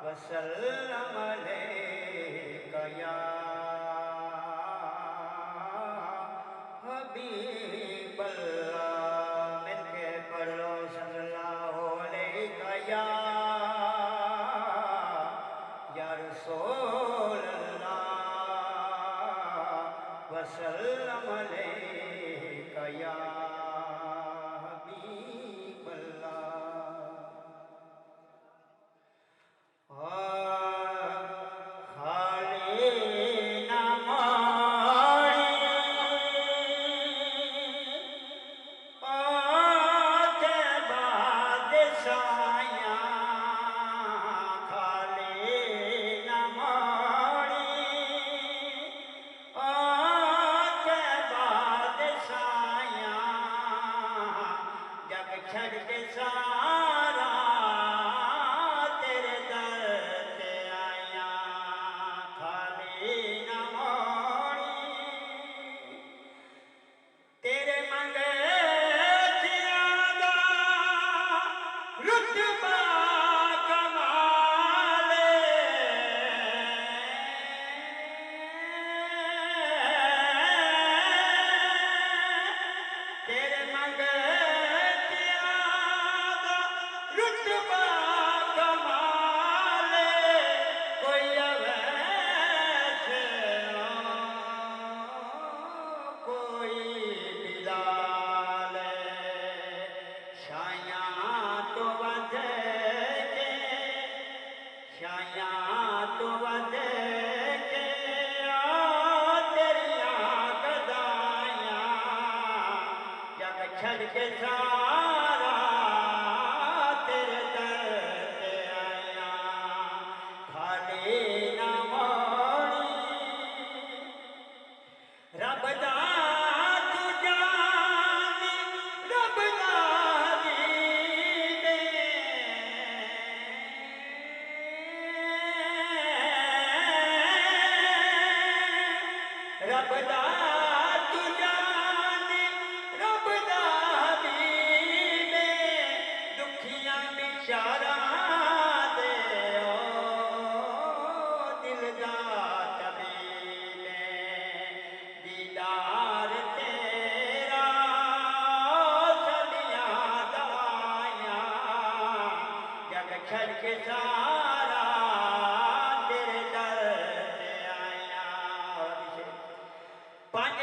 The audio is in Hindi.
वसल्लम अलैका या हबीबल्लाह। मिलके पढ़ लो सल्लल्लाहु अलैका या रसूल अल्लाह। वसल्लम अलैका या छड़ के सारा तेरे दर ते आया, खाली न मोड़ी तेरे मंगे तियादा रुतबा कमाले। तेरे मंगे रुतबा कमाले, कोई अवैसे कोई बिलाल। शायां तो वध के, शायां तो वध के तेरियां गदाइयां, जग छड़ के सारा तेरे दर ते आया, खाली न मोड़ी। रब दा तू जानी, रब दा हबीब, रब दा तू जानी, रब दा हबीब, दुखियां बिचारा दे ओ दिल दा तबीब। दीदार तेरा सदियां दाया, जग छड़ के सारा तेरे दर ते आया। पंज